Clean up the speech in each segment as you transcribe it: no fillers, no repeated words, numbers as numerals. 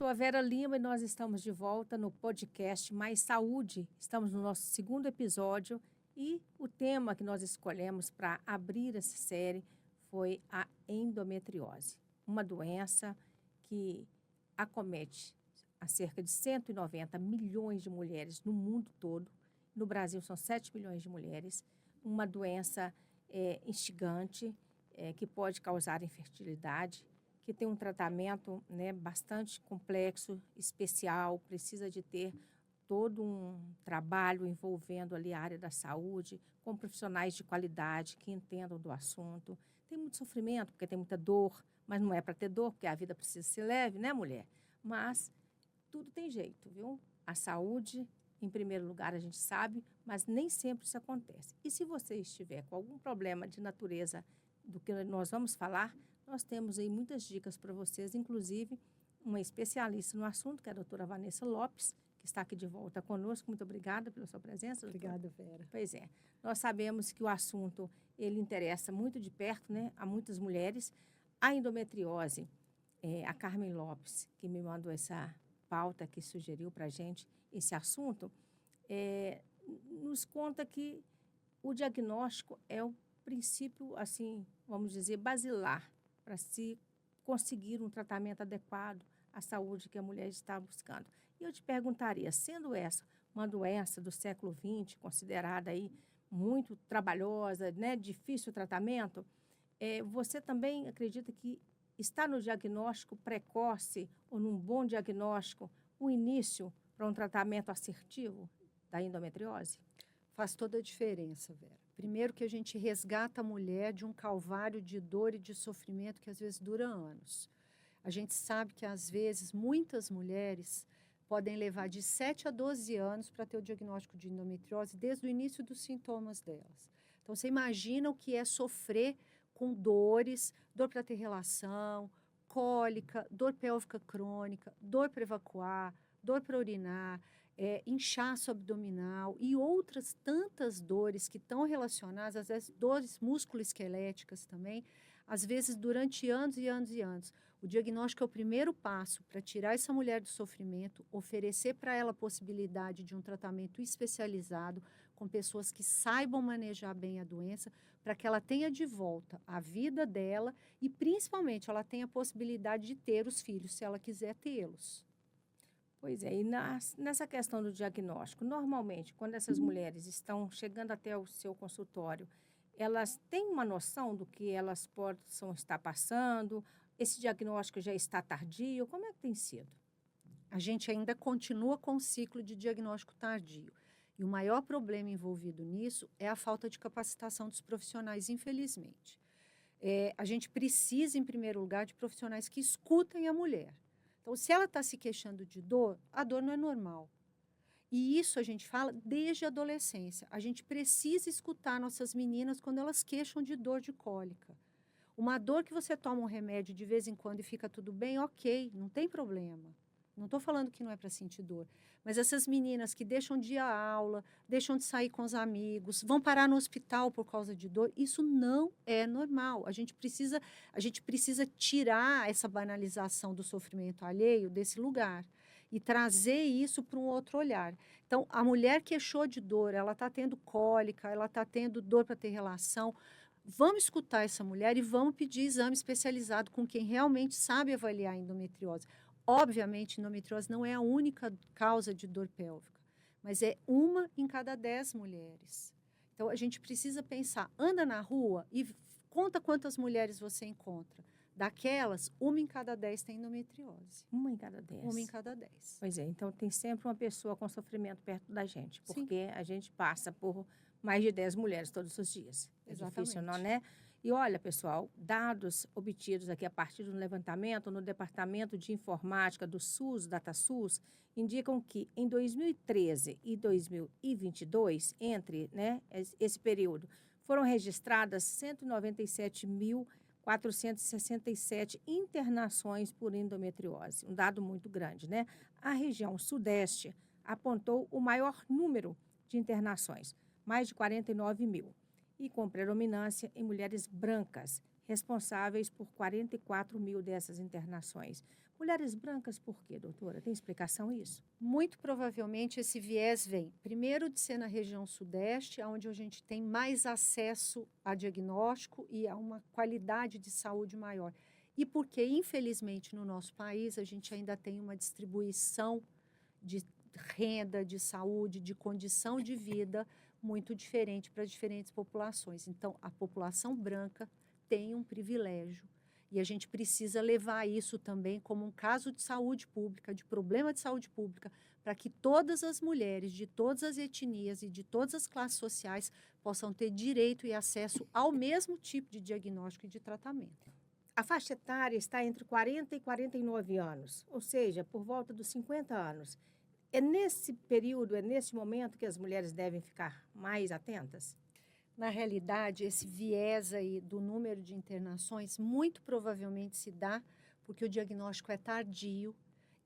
sou a Vera Lima e nós estamos de volta no podcast Mais Saúde. Estamos no nosso segundo episódio e o tema que nós escolhemos para abrir essa série foi a endometriose, uma doença que acomete a cerca de 190 milhões de mulheres no mundo todo. No Brasil são 7 milhões de mulheres, uma doença instigante que pode causar infertilidade, que tem um tratamento, né, bastante complexo, especial, precisa de ter todo um trabalho envolvendo ali a área da saúde, com profissionais de qualidade que entendam do assunto. Tem muito sofrimento, porque tem muita dor, mas não é para ter dor, porque a vida precisa ser leve, né, mulher? Mas tudo tem jeito, viu? A saúde, em primeiro lugar, a gente sabe, mas nem sempre isso acontece. E se você estiver com algum problema de natureza do que nós vamos falar, nós temos aí muitas dicas para vocês, inclusive uma especialista no assunto, que é a doutora Vanessa Lopes, que está aqui de volta conosco. Muito obrigada pela sua presença, doutora. Obrigada, Vera. Pois é. Nós sabemos que o assunto, ele interessa muito de perto, né, a muitas mulheres. A endometriose, a Carmen Lopes, que me mandou essa pauta, que sugeriu para a gente esse assunto, nos conta que o diagnóstico é o princípio, assim, vamos dizer, basilar para se conseguir um tratamento adequado à saúde que a mulher está buscando. E eu te perguntaria, sendo essa uma doença do século XX, considerada aí muito trabalhosa, né, difícil o tratamento, você também acredita que está no diagnóstico precoce ou num bom diagnóstico o início para um tratamento assertivo da endometriose? Faz toda a diferença, Vera. Primeiro que a gente resgata a mulher de um calvário de dor e de sofrimento que às vezes dura anos. A gente sabe que às vezes muitas mulheres podem levar de 7 a 12 anos para ter o diagnóstico de endometriose desde o início dos sintomas delas. Então você imagina o que é sofrer com dores, dor para ter relação, cólica, dor pélvica crônica, dor para evacuar, dor para urinar, inchaço abdominal e outras tantas dores que estão relacionadas, às vezes dores musculoesqueléticas também, às vezes durante anos e anos e anos. O diagnóstico é o primeiro passo para tirar essa mulher do sofrimento, oferecer para ela a possibilidade de um tratamento especializado, com pessoas que saibam manejar bem a doença, para que ela tenha de volta a vida dela e, principalmente, ela tenha a possibilidade de ter os filhos, se ela quiser tê-los. Pois é, e nessa questão do diagnóstico, normalmente, quando essas mulheres estão chegando até o seu consultório, elas têm uma noção do que elas possam estar passando? Esse diagnóstico já está tardio? Como é que tem sido? A gente ainda continua com o ciclo de diagnóstico tardio. E o maior problema envolvido nisso é a falta de capacitação dos profissionais, infelizmente. A gente precisa, em primeiro lugar, de profissionais que escutem a mulher. Então, se ela está se queixando de dor, a dor não é normal. E isso a gente fala desde a adolescência. A gente precisa escutar nossas meninas quando elas queixam de dor de cólica. Uma dor que você toma um remédio de vez em quando e fica tudo bem, ok, não tem problema. Não estou falando que não é para sentir dor. Mas essas meninas que deixam de ir à aula, deixam de sair com os amigos, vão parar no hospital por causa de dor, isso não é normal. A gente precisa tirar essa banalização do sofrimento alheio desse lugar e trazer isso para um outro olhar. Então, a mulher queixou de dor, ela está tendo cólica, ela está tendo dor para ter relação. Vamos escutar essa mulher e vamos pedir exame especializado com quem realmente sabe avaliar a endometriose. Obviamente, endometriose não é a única causa de dor pélvica, mas é uma em cada 10 mulheres. Então, a gente precisa pensar, anda na rua e conta quantas mulheres você encontra. Daquelas, uma em cada 10 tem endometriose. Uma em cada 10. Uma em cada 10. Pois é, então tem sempre uma pessoa com sofrimento perto da gente, Sim. porque a gente passa por mais de 10 mulheres todos os dias. É difícil, não, né? E olha, pessoal, dados obtidos aqui a partir do levantamento no Departamento de Informática do SUS, DataSUS, indicam que em 2013 e 2022, entre, né, esse período, foram registradas 197.467 internações por endometriose, um dado muito grande, né? A região sudeste apontou o maior número de internações, mais de 49 mil, e com predominância em mulheres brancas, responsáveis por 44 mil dessas internações. Mulheres brancas por quê, doutora? Tem explicação isso? Muito provavelmente esse viés vem, primeiro, de ser na região sudeste, onde a gente tem mais acesso a diagnóstico e a uma qualidade de saúde maior. E porque, infelizmente, no nosso país, a gente ainda tem uma distribuição de renda, de saúde, de condição de vida muito diferente para diferentes populações. Então, a população branca tem um privilégio. E a gente precisa levar isso também como um caso de saúde pública, de problema de saúde pública, para que todas as mulheres de todas as etnias e de todas as classes sociais possam ter direito e acesso ao mesmo tipo de diagnóstico e de tratamento. A faixa etária está entre 40 e 49 anos, ou seja, por volta dos 50 anos. É nesse período, é nesse momento que as mulheres devem ficar mais atentas? Na realidade, esse viés aí do número de internações muito provavelmente se dá porque o diagnóstico é tardio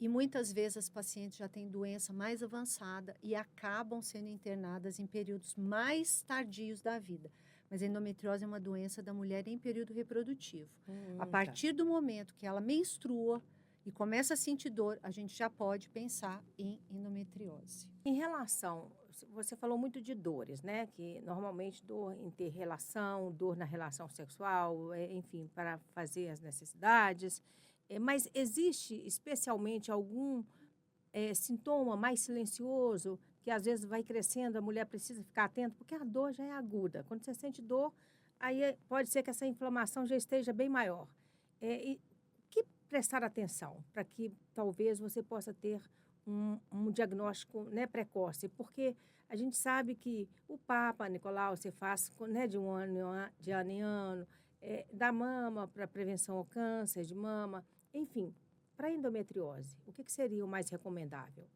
e muitas vezes as pacientes já têm doença mais avançada e acabam sendo internadas em períodos mais tardios da vida. Mas a endometriose é uma doença da mulher em período reprodutivo. A partir do momento que ela menstrua e começa a sentir dor, a gente já pode pensar em endometriose. Em relação, você falou muito de dores, né? Que normalmente dor em ter relação, dor na relação sexual, enfim, para fazer as necessidades. Mas existe especialmente algum sintoma mais silencioso que às vezes vai crescendo, a mulher precisa ficar atenta, porque a dor já é aguda. Quando você sente dor, aí pode ser que essa inflamação já esteja bem maior. E que prestar atenção para que talvez você possa ter um diagnóstico, né, precoce, porque a gente sabe que o Papa Nicolau você faz, né, de ano em ano, da mama para prevenção ao câncer de mama, enfim, para a endometriose, o que seria o mais recomendável?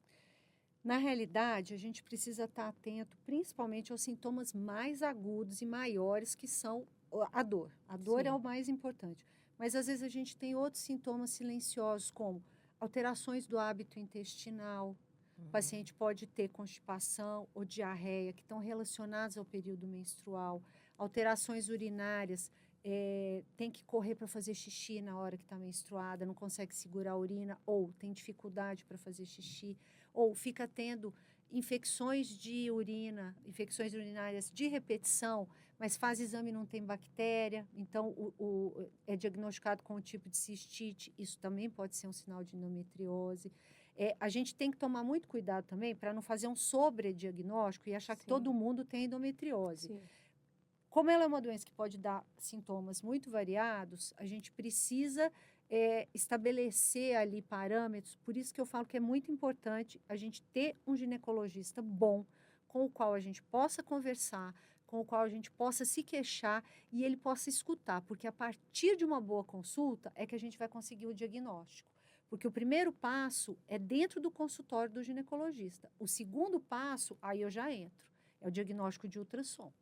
Na realidade, a gente precisa estar atento principalmente aos sintomas mais agudos e maiores, que são a dor. A dor Sim. é o mais importante. Mas, às vezes, a gente tem outros sintomas silenciosos, como alterações do hábito intestinal. O paciente pode ter constipação ou diarreia, que estão relacionadas ao período menstrual. Alterações urinárias, tem que correr para fazer xixi na hora que está menstruada, não consegue segurar a urina, ou tem dificuldade para fazer xixi, ou fica tendo infecções de urina, infecções urinárias de repetição, mas faz exame e não tem bactéria, então é diagnosticado com o tipo de cistite, isso também pode ser um sinal de endometriose. A gente tem que tomar muito cuidado também para não fazer um sobrediagnóstico e achar que Sim. todo mundo tem endometriose. Sim. Como ela é uma doença que pode dar sintomas muito variados, a gente precisa estabelecer ali parâmetros, por isso que eu falo que é muito importante a gente ter um ginecologista bom, com o qual a gente possa conversar, com o qual a gente possa se queixar e ele possa escutar, porque a partir de uma boa consulta é que a gente vai conseguir o diagnóstico. Porque o primeiro passo é dentro do consultório do ginecologista. O segundo passo, aí eu já entro, é o diagnóstico de ultrassom.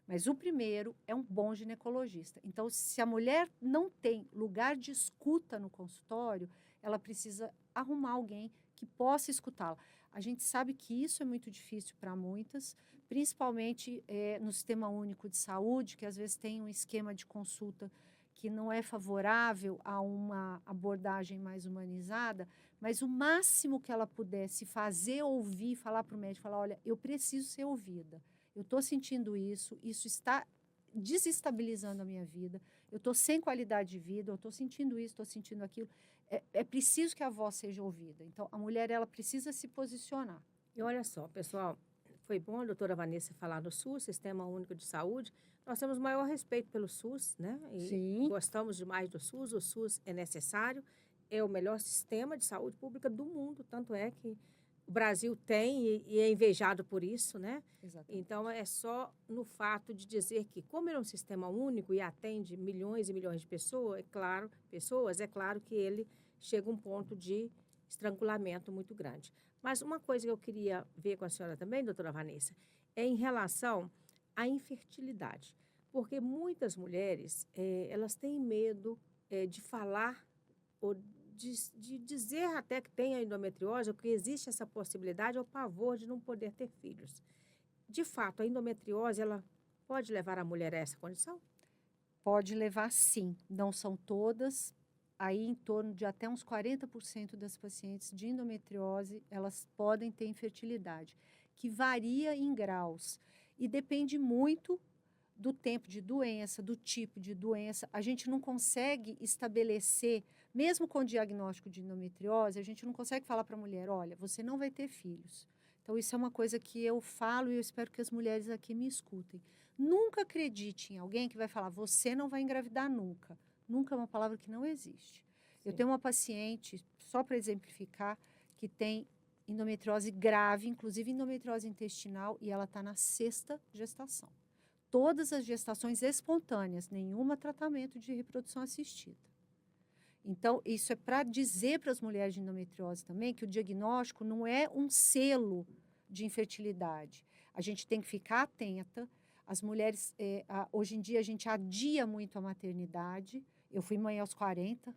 Mas o primeiro é um bom ginecologista. Então, se a mulher não tem lugar de escuta no consultório, ela precisa arrumar alguém que possa escutá-la. A gente sabe que isso é muito difícil para muitas, principalmente no Sistema Único de Saúde, que às vezes tem um esquema de consulta que não é favorável a uma abordagem mais humanizada, mas o máximo que ela pudesse fazer ouvir, falar para o médico, falar, olha, eu preciso ser ouvida. Eu estou sentindo isso está desestabilizando a minha vida, eu estou sem qualidade de vida, eu estou sentindo isso, estou sentindo aquilo. É preciso que a voz seja ouvida. Então, a mulher, ela precisa se posicionar. E olha só, pessoal, foi bom a doutora Vanessa falar do SUS, Sistema Único de Saúde. Nós temos maior respeito pelo SUS, né? E Sim. gostamos demais do SUS. O SUS é necessário, é o melhor sistema de saúde pública do mundo, tanto é que o Brasil tem e é invejado por isso, né? Exatamente. Então, é só no fato de dizer que, como ele é um sistema único e atende milhões e milhões de pessoas, é claro que ele chega a um ponto de estrangulamento muito grande. Mas uma coisa que eu queria ver com a senhora também, doutora Vanessa, é em relação à infertilidade. Porque muitas mulheres, elas têm medo de falar ou de dizer até que tem a endometriose, ou que existe essa possibilidade, ou pavor de não poder ter filhos. De fato, a endometriose, ela pode levar a mulher a essa condição? Pode levar, sim. Não são todas, aí em torno de até uns 40% das pacientes de endometriose, elas podem ter infertilidade, que varia em graus e depende muito do tempo de doença, do tipo de doença. A gente não consegue estabelecer, mesmo com o diagnóstico de endometriose, a gente não consegue falar para a mulher, olha, você não vai ter filhos. Então, isso é uma coisa que eu falo e eu espero que as mulheres aqui me escutem. Nunca acredite em alguém que vai falar, você não vai engravidar nunca. Nunca é uma palavra que não existe. Eu tenho uma paciente, só para exemplificar, que tem endometriose grave, inclusive endometriose intestinal, e ela está na 6ª gestação. Todas as gestações espontâneas, nenhuma tratamento de reprodução assistida. Então, isso é para dizer para as mulheres de endometriose também que o diagnóstico não é um selo de infertilidade. A gente tem que ficar atenta. As mulheres, hoje em dia, a gente adia muito a maternidade. Eu fui mãe aos 40,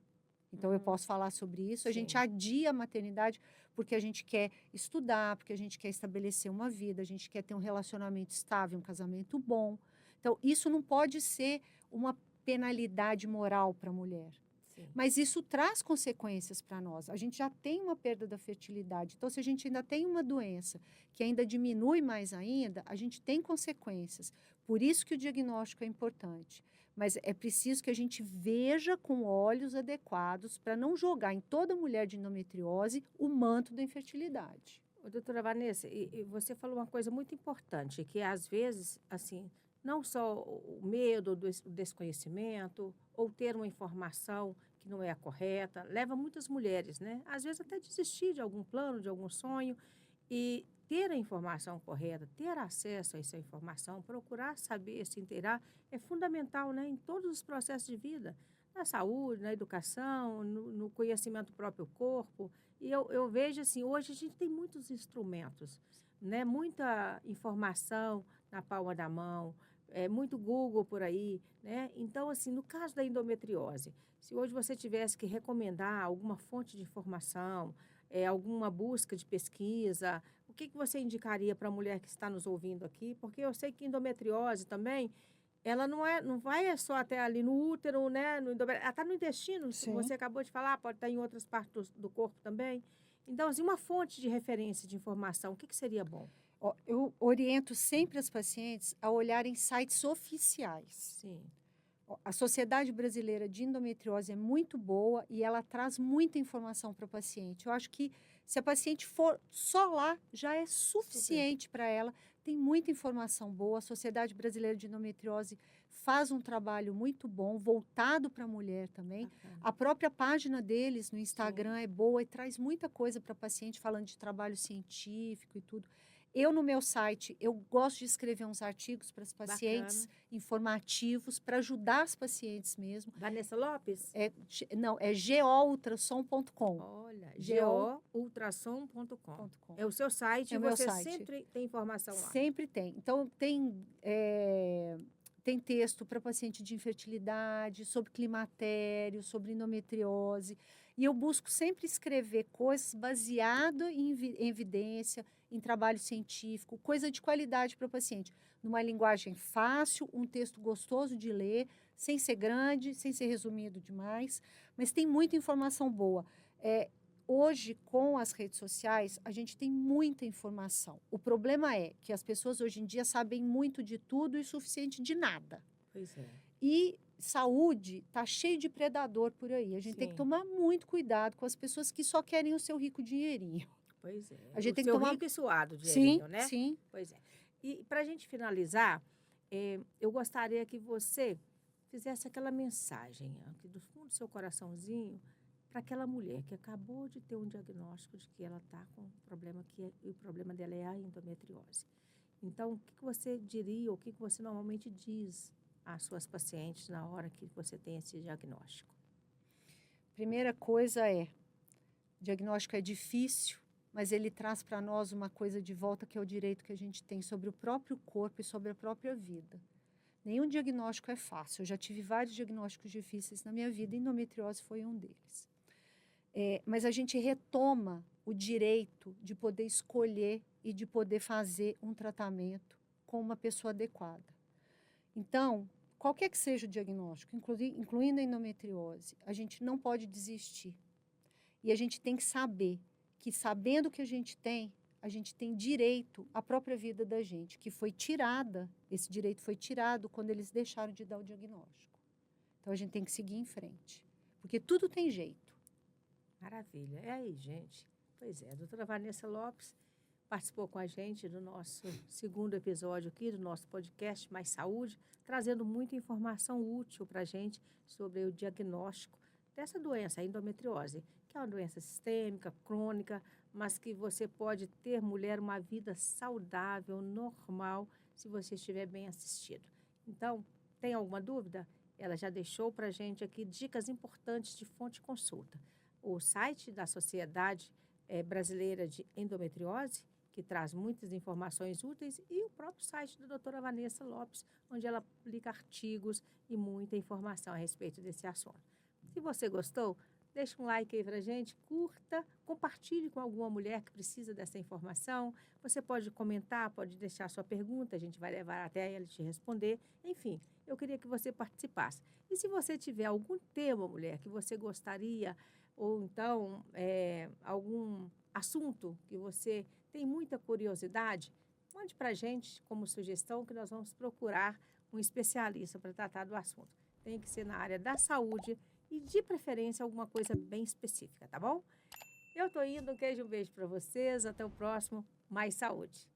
então eu posso falar sobre isso. A gente adia a maternidade porque a gente quer estudar, porque a gente quer estabelecer uma vida, a gente quer ter um relacionamento estável, um casamento bom. Então, isso não pode ser uma penalidade moral para a mulher. Mas isso traz consequências para nós. A gente já tem uma perda da fertilidade. Então, se a gente ainda tem uma doença que ainda diminui mais ainda, a gente tem consequências. Por isso que o diagnóstico é importante. Mas é preciso que a gente veja com olhos adequados para não jogar em toda mulher de endometriose o manto da infertilidade. Doutora Vanessa, e você falou uma coisa muito importante, que às vezes, assim, não só o medo do desconhecimento ou ter uma informação que não é a correta, leva muitas mulheres, né? Às vezes até desistir de algum plano, de algum sonho, e ter a informação correta, ter acesso a essa informação, procurar saber, se inteirar, é fundamental, né? Em todos os processos de vida, na saúde, na educação, no conhecimento do próprio corpo. E eu vejo assim, hoje a gente tem muitos instrumentos, né? Muita informação na palma da mão, muito Google por aí, né? Então, assim, no caso da endometriose, se hoje você tivesse que recomendar alguma fonte de informação, alguma busca de pesquisa, o que você indicaria para a mulher que está nos ouvindo aqui? Porque eu sei que endometriose também, ela não vai só até ali no útero, né? Ela está no intestino, Sim. você acabou de falar, pode estar em outras partes do corpo também. Então, assim, uma fonte de referência de informação, o que seria bom? Eu oriento sempre as pacientes a olharem sites oficiais. Sim. A Sociedade Brasileira de Endometriose é muito boa e ela traz muita informação para a paciente. Eu acho que se a paciente for só lá, já é suficiente para ela. Tem muita informação boa. A Sociedade Brasileira de Endometriose faz um trabalho muito bom, voltado para a mulher também. A própria página deles no Instagram é boa e traz muita coisa para a paciente, falando de trabalho científico e tudo. Eu, no meu site, eu gosto de escrever uns artigos para as pacientes, informativos, para ajudar as pacientes mesmo. Vanessa Lopes? Não, é goultrassom.com. Olha, goultrassom.com. É o seu site e você sempre tem informação lá. Sempre tem. Então, tem texto para paciente de infertilidade, sobre climatério, sobre endometriose. E eu busco sempre escrever coisas baseadas em evidência, em trabalho científico, coisa de qualidade para o paciente. Numa linguagem fácil, um texto gostoso de ler, sem ser grande, sem ser resumido demais, mas tem muita informação boa. Hoje, com as redes sociais, a gente tem muita informação. O problema é que as pessoas hoje em dia sabem muito de tudo e suficiente de nada. Pois é. E saúde está cheio de predador por aí. A gente tem que tomar muito cuidado com as pessoas que só querem o seu rico dinheirinho. Pois é. A gente tem que tomar rico e suado dinheirinho, né? Sim. Pois é. E para a gente finalizar, eu gostaria que você fizesse aquela mensagem aqui do fundo do seu coraçãozinho para aquela mulher que acabou de ter um diagnóstico de que ela está com um problema e o problema dela é a endometriose. Então, o que você diria, o que você normalmente diz às suas pacientes na hora que você tem esse diagnóstico? Primeira coisa o diagnóstico é difícil, mas ele traz para nós uma coisa de volta que é o direito que a gente tem sobre o próprio corpo e sobre a própria vida. Nenhum diagnóstico é fácil. Eu já tive vários diagnósticos difíceis na minha vida e endometriose foi um deles. Mas a gente retoma o direito de poder escolher e de poder fazer um tratamento com uma pessoa adequada. Então, qualquer que seja o diagnóstico, incluindo a endometriose, a gente não pode desistir. E a gente tem que saber que, sabendo o que a gente tem direito à própria vida da gente, que foi tirada, esse direito foi tirado quando eles deixaram de dar o diagnóstico. Então, a gente tem que seguir em frente, porque tudo tem jeito. Maravilha. É aí, gente. Pois é, a doutora Vanessa Lopes participou com a gente do nosso segundo episódio aqui, do nosso podcast Mais Saúde, trazendo muita informação útil para a gente sobre o diagnóstico dessa doença, a endometriose, que é uma doença sistêmica, crônica, mas que você pode ter, mulher, uma vida saudável, normal, se você estiver bem assistido. Então, tem alguma dúvida? Ela já deixou para a gente aqui dicas importantes de fonte de consulta. O site da Sociedade Brasileira de Endometriose, que traz muitas informações úteis, e o próprio site da doutora Vanessa Lopes, onde ela publica artigos e muita informação a respeito desse assunto. Se você gostou, deixa um like aí pra gente, curta, compartilhe com alguma mulher que precisa dessa informação. Você pode comentar, pode deixar sua pergunta, a gente vai levar até ela te responder. Enfim, eu queria que você participasse. E se você tiver algum tema, mulher, que você gostaria, ou então algum assunto que você tem muita curiosidade, mande pra gente como sugestão que nós vamos procurar um especialista para tratar do assunto. Tem que ser na área da saúde e, de preferência, alguma coisa bem específica, tá bom? Eu tô indo, um beijo para vocês, até o próximo Mais Saúde.